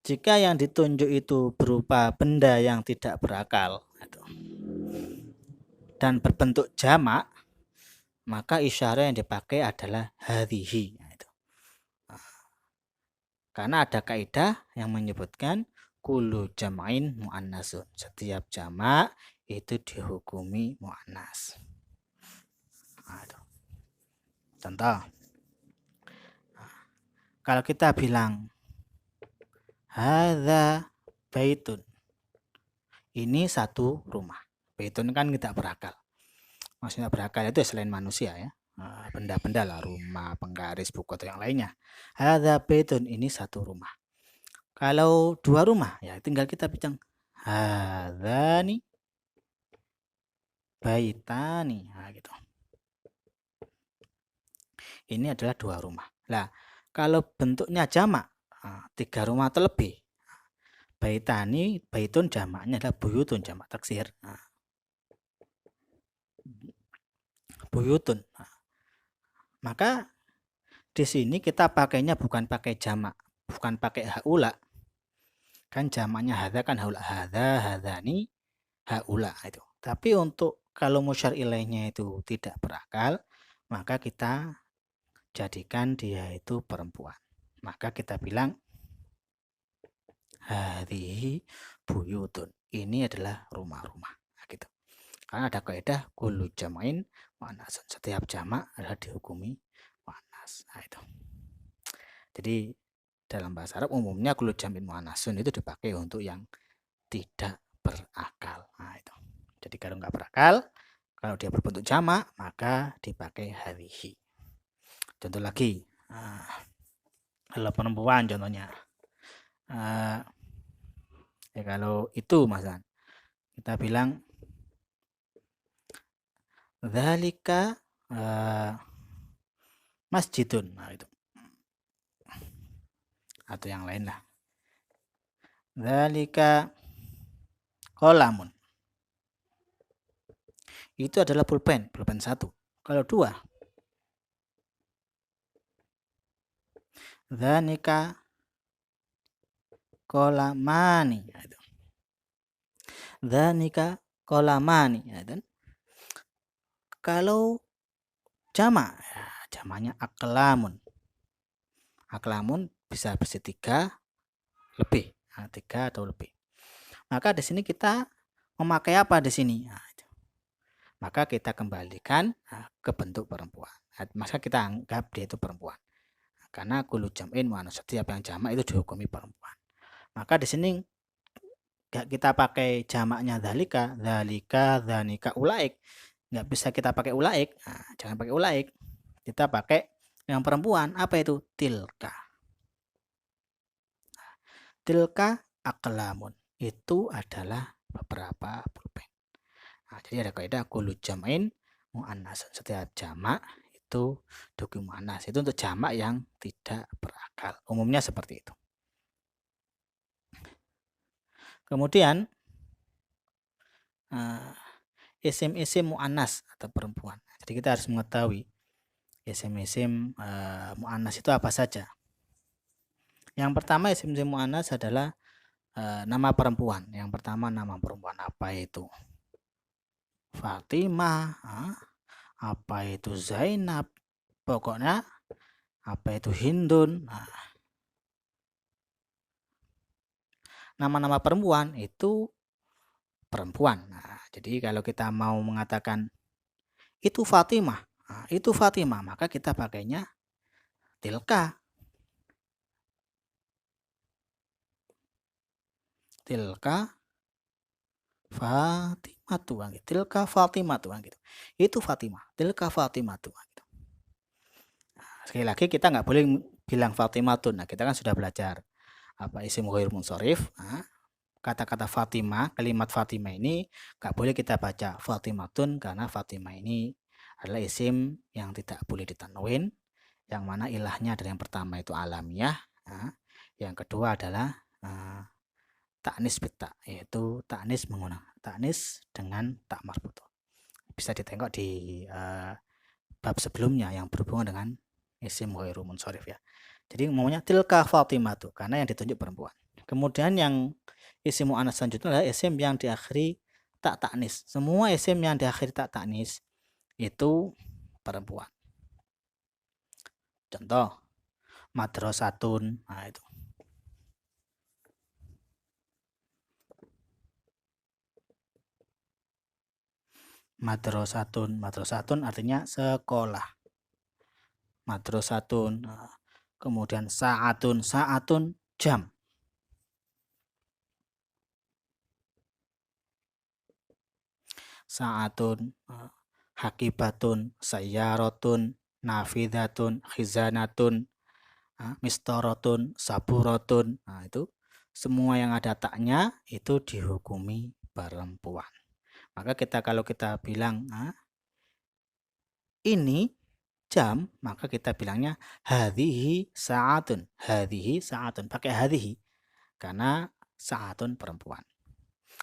Jika yang ditunjuk itu berupa benda yang tidak berakal dan berbentuk jamak, maka isyarah yang dipakai adalah hadhihi. Karena ada kaidah yang menyebutkan kullu jam'in muannasun. Setiap jamak itu dihukumi muannas. Contoh, kalau kita bilang hadza baitun, ini satu rumah. Baitun kan tidak berakal. Maksudnya berakal itu selain manusia ya, benda-benda lah, rumah, penggaris, buku atau yang lainnya. Hadza baitun, ini satu rumah. Kalau dua rumah ya tinggal kita bilang hadzani baitani, nah, gitu. Ini adalah dua rumah. Nah, kalau bentuknya jamak, tiga rumah atau lebih, baitani, baitun jamaknya adalah buyutun, jamak taksir. Buyutun. Maka di sini kita pakainya bukan pakai jamak, bukan pakai haula. Kan jamaknya hadza kan haula, hadza, hadzani, haula itu. Tapi untuk kalau musyar ilaihnya itu tidak berakal, maka kita jadikan dia itu perempuan. Maka kita bilang hadhihi buyutun. Ini adalah rumah-rumah. Nah, gitu. Karena ada kaidah kullu jam'in muannasun. Setiap jamak adalah dihukumi muannas. Nah, itu. Jadi dalam bahasa Arab umumnya kullu jam'in muannasun itu dipakai untuk yang tidak berakal. Nah, itu. Jadi kalau nggak berakal, kalau dia berbentuk jamak, maka dipakai hadhihi. Contoh lagi, kalau perempuan contohnya, ya kalau itu Mas, kita bilang dzalika masjidun, nah itu. Atau yang lain lah. Dzalika qalamun. Itu adalah pulpen satu. Kalau dua, dzalika qalamani. Dzalika qalamani. Kalau jamak, ya, jamaknya aklamun. Aklamun bisa bersih tiga lebih, nah, tiga atau lebih. Maka di sini kita memakai apa di sini? Nah, maka kita kembalikan ke bentuk perempuan. Maka kita anggap dia itu perempuan. Karena kullu jam'in muannas, setiap yang jamak itu dihukumi perempuan. Maka di sini kita pakai jamaknya dzalika, dzanika, ulaik. Nggak bisa kita pakai ulaik. Nah, jangan pakai ulaik. Kita pakai yang perempuan. Apa itu? Tilka. Tilka aqlamun. Itu adalah beberapa pulpen. Nah, jadi ada kaidah kullu jam'in muannas. Setiap jamak itu dihukumi muannas. Itu untuk jamak yang tidak berakal. Umumnya seperti itu. Kemudian isim-isim muannas atau perempuan. Jadi kita harus mengetahui isim-isim muannas itu apa saja. Yang pertama isim-isim muannas adalah nama perempuan. Yang pertama nama perempuan apa itu? Fatimah, apa itu Zainab, pokoknya apa itu Hindun. Nama-nama perempuan itu perempuan. Nah, jadi kalau kita mau mengatakan itu Fatimah, maka kita pakainya tilka. Tilka Fatimah tuh, tilka Fatimah tuh, gitu. Itu Fatimah, tilka Fatimah tuh, gitu. Nah, sekali lagi kita nggak boleh bilang Fatimah tuh. Nah, kita kan sudah belajar apa isim ghair munsharif. Nah, kata-kata Fatimah, kalimat Fatimah ini nggak boleh kita baca Fatimatun karena Fatimah ini adalah isim yang tidak boleh ditanwin, yang mana ilahnya adalah yang pertama itu alamiah, yang kedua adalah ta'nis bita, yaitu ta'nis menggunakan ta'nis dengan tak marbutoh. Bisa ditengok di bab sebelumnya yang berhubungan dengan isim ghairu munsharif ya. Jadi ngomongnya tilka Fatimah tuh karena yang ditunjuk perempuan. Kemudian yang isim mu'annas selanjutnya adalah isim yang diakhiri tak ta'nis. Semua isim yang diakhiri tak ta'nis itu perempuan. Contoh madrasatun, nah itu. Madrasatun artinya sekolah. Madrasatun. Kemudian sa'atun jam. Sa'atun, hakibatun, sayyaratun, nafidatun, khizanatun, mistorotun, saburotun. Nah, itu semua yang ada taknya itu dihukumi perempuan. Maka kalau kita bilang ini jam, maka kita bilangnya hadhihi sa'atun. Hadhihi sa'atun. Pakai hadhihi karena sa'atun perempuan.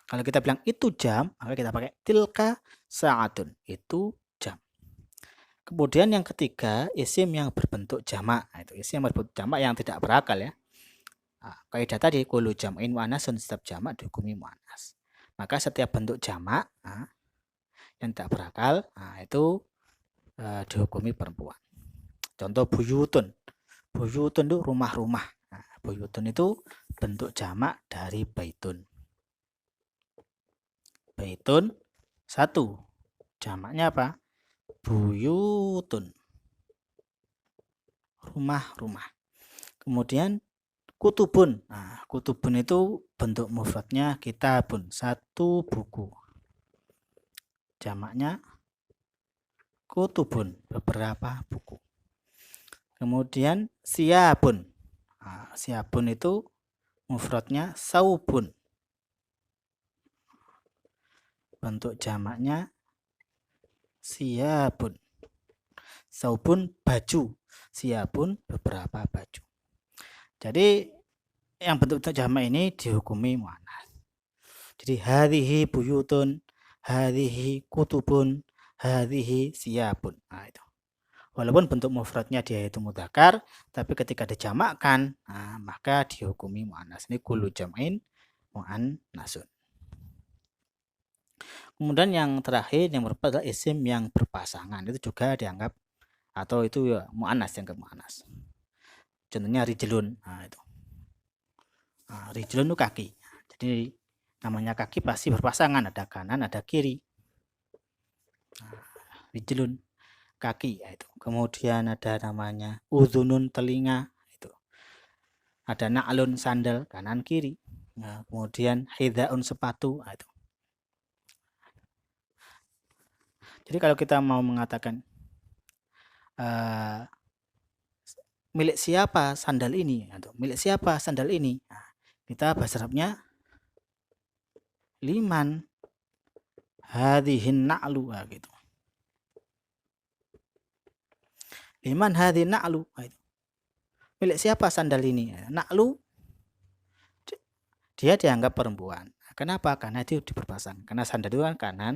Kalau kita bilang itu jam, maka kita pakai tilka sa'atun. Itu jam. Kemudian yang ketiga, isim yang berbentuk jamak. Nah, itu isim yang berbentuk jamak yang tidak berakal ya. Kaidah tadi kullu jam'in mu'annasun, setiap jamak dihukumi mu'annas. Maka setiap bentuk jamak yang tidak berakal, itu dihukumi perempuan. Contoh buyutun. Buyutun itu rumah-rumah. Buyutun itu bentuk jamak dari baitun. Baitun satu. Jamaknya apa? Buyutun. Rumah-rumah. Kemudian kutubun. Nah, kutubun itu bentuk mufradnya kitabun. Satu buku. Jamaknya kutubun. Beberapa buku. Kemudian siabun. Nah, siabun itu mufradnya saubun. Bentuk jamaknya siabun. Saubun baju. Siabun beberapa baju. Jadi yang bentuk jamak ini dihukumi mu'annas. Jadi hadhihi buyutun, hadhihi kutubun, hadhihi siabun. Nah, itu. Walaupun bentuk mufradnya dia itu mudzakkar, tapi ketika dijamakkan, maka dihukumi mu'annas. Ini kullu jam'in mu'annasun. Kemudian yang terakhir yang merupakan adalah isim yang berpasangan, itu juga dianggap atau itu ya mu'annas, dianggap mu'annas. Contohnya rijlun. Nah, itu. Rijlun itu kaki. Jadi namanya kaki pasti berpasangan, ada kanan, ada kiri. Rijlun kaki itu. Kemudian ada namanya udhunun telinga itu. Ada na'lun sandal kanan kiri. Nah, kemudian hidaun sepatu itu. Jadi kalau kita mau mengatakan milik siapa sandal ini, atau milik siapa sandal ini, kita bahasa Arabnya liman hadhihin na'lu gitu. Liman hadhin na'lu. Milik siapa sandal ini? Na'lu dia dianggap perempuan. Kenapa? Karena itu diperpasang. Karena sandal itu kan kanan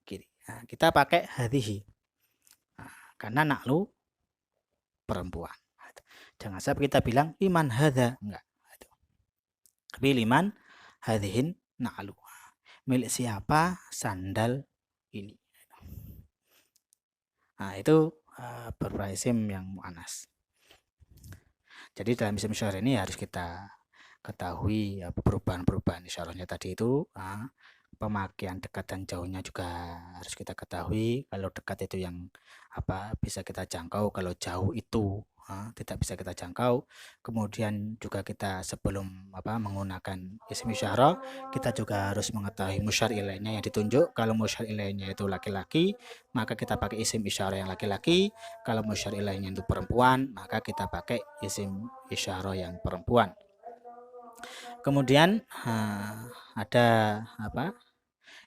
kiri. Kita pakai hadhihi. Karena na'lu perempuan. Jangan sampai kita bilang liman hadha, enggak. Tapi liman hadhihin na'lu. Milik siapa sandal ini. Nah, itu berupa isim yang mu'annas. Jadi dalam isim isyarah ini harus kita ketahui perubahan-perubahan isyarahnya tadi itu. Pemakaian dekat dan jauhnya juga harus kita ketahui. Kalau dekat itu yang bisa kita jangkau, kalau jauh itu tidak bisa kita jangkau. Kemudian juga kita sebelum menggunakan isim isyarah, kita juga harus mengetahui musyar ilaihnya yang ditunjuk. Kalau musyar ilaihnya itu laki-laki, maka kita pakai isim isyarah yang laki-laki. Kalau musyar ilaihnya itu perempuan, maka kita pakai isim isyarah yang perempuan. Kemudian ada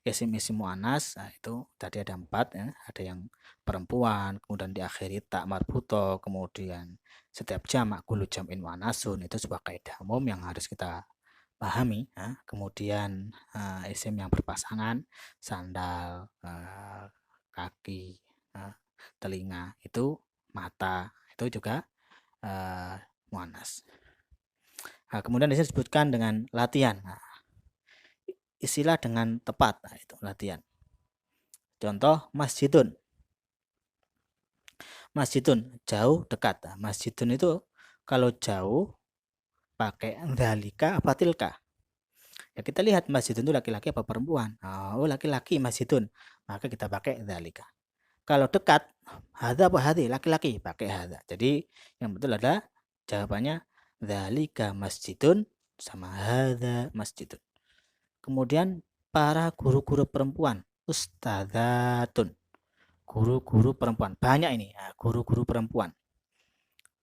isim-isim mu'annas. Itu tadi ada 4 ya. Ada yang perempuan, kemudian diakhiri tak marbuto, kemudian setiap jamak kullu jam'in mu'annasun. Itu sebuah kaidah umum yang harus kita pahami ya. Kemudian isim yang berpasangan, sandal, kaki, telinga, itu mata, itu juga mu'annas. Nah, kemudian di sini disebutkan dengan latihan. Nah, isilah dengan tepat. Nah, itu latihan. Contoh masjidun. Masjidun jauh dekat. Nah, masjidun itu kalau jauh pakai dzalika apa tilka. Ya kita lihat masjidun itu laki-laki apa perempuan. Oh laki-laki masjidun. Maka kita pakai dzalika. Kalau dekat hadza apa hadi laki-laki pakai hadza. Jadi yang betul adalah jawabannya dzalika masjidun sama hadza masjidun. Kemudian para guru-guru perempuan ustadzatun. Guru-guru perempuan banyak ini ya, guru-guru perempuan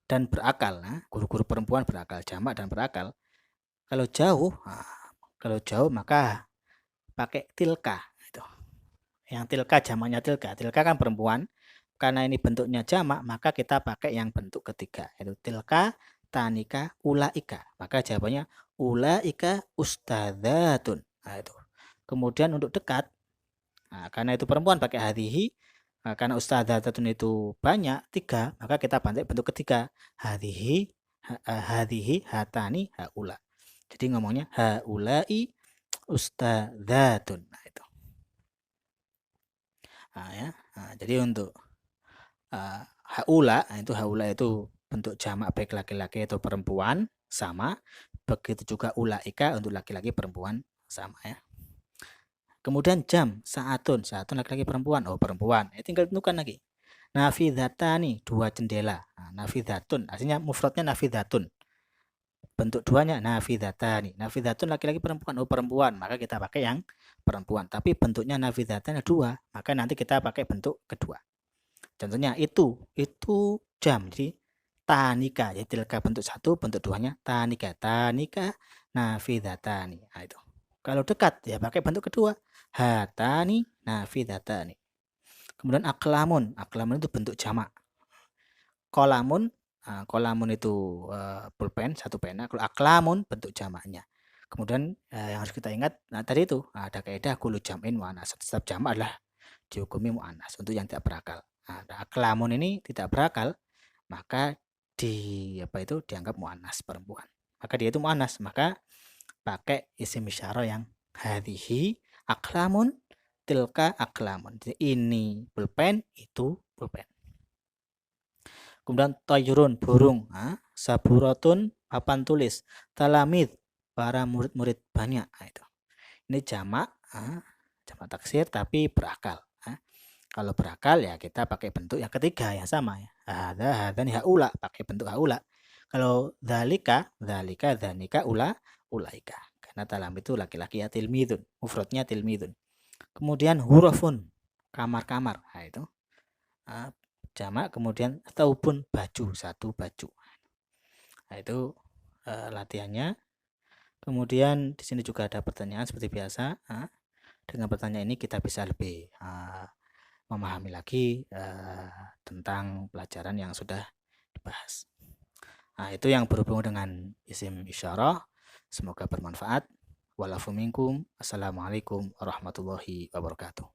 dan berakal. Nah, guru-guru perempuan berakal jamak dan berakal. Kalau jauh maka pakai tilka itu. Yang tilka jamaknya tilka. Tilka kan perempuan. Karena ini bentuknya jamak, maka kita pakai yang bentuk ketiga, yaitu tilka, tanika, ulaika. Maka jawabannya ulaika ustadzatun. Nah, itu. Kemudian untuk dekat, nah, karena itu perempuan pakai hadhihi, nah, karena ustadzatun itu banyak, 3, maka kita pakai bentuk ketiga, hadhihi, hadhihi, hatani, haula. Jadi ngomongnya haulai ustadzatun. Nah, itu. Nah, ya. Nah, jadi untuk haula itu bentuk jamak baik laki-laki atau perempuan sama. Begitu juga ulaika untuk laki-laki perempuan sama ya. Kemudian jam saatun laki-laki perempuan. Oh perempuan. Tinggal tentukan lagi. Nafidhatani 2 jendela. Nah, nafidhatun artinya mufradnya nafidhatun. Bentuk duanya nafidhatani. Nafidhatun laki-laki perempuan. Oh perempuan. Maka kita pakai yang perempuan. Tapi bentuknya nafidhatani 2. Maka nanti kita pakai bentuk kedua. Contohnya itu jam. Jadi tanika. Jadi tilka bentuk 1, bentuk 2-nya tanika. Tanika nafidhatani. Nah itu. Kalau dekat ya pakai bentuk kedua. Hatani nafidhatani. Kemudian aklamun. Aklamun itu bentuk jamak. Kolamun. Nah, kolamun itu pulpen, 1 pena. Kalau aklamun bentuk jamaknya. Kemudian yang harus kita ingat, nah tadi itu ada kaidah kullu jam'in mu'annas. Setiap jamak adalah dihukumi mu'annas untuk yang tidak berakal. Nah, aklamun ini tidak berakal, maka dianggap mu'annas perempuan. Maka dia itu mu'annas, maka pakai isim isyarah yang hadhihi aklamun tilka aklamun. Jadi ini pulpen, itu pulpen. Kemudian toyrun burung, saburatun papan tulis, talamid para murid-murid banyak. Nah, itu. Ini jamak taksir tapi berakal. Kalau berakal ya kita pakai bentuk yang ketiga yang sama ya. Hadza haula pakai bentuk haula. Kalau dzalika, dzanika, ulaika. Karena talam itu laki-laki ya tilmidun, mufradnya tilmidun. Kemudian hurufun, kamar-kamar. Nah itu. Jamak, kemudian taubun baju, 1 baju. Nah itu latihannya. Kemudian di sini juga ada pertanyaan seperti biasa. Dengan pertanyaan ini kita bisa lebih memahami lagi tentang pelajaran yang sudah dibahas. Nah, itu yang berhubungan dengan isim isyarah. Semoga bermanfaat. Walafu minkum. Assalamualaikum warahmatullahi wabarakatuh.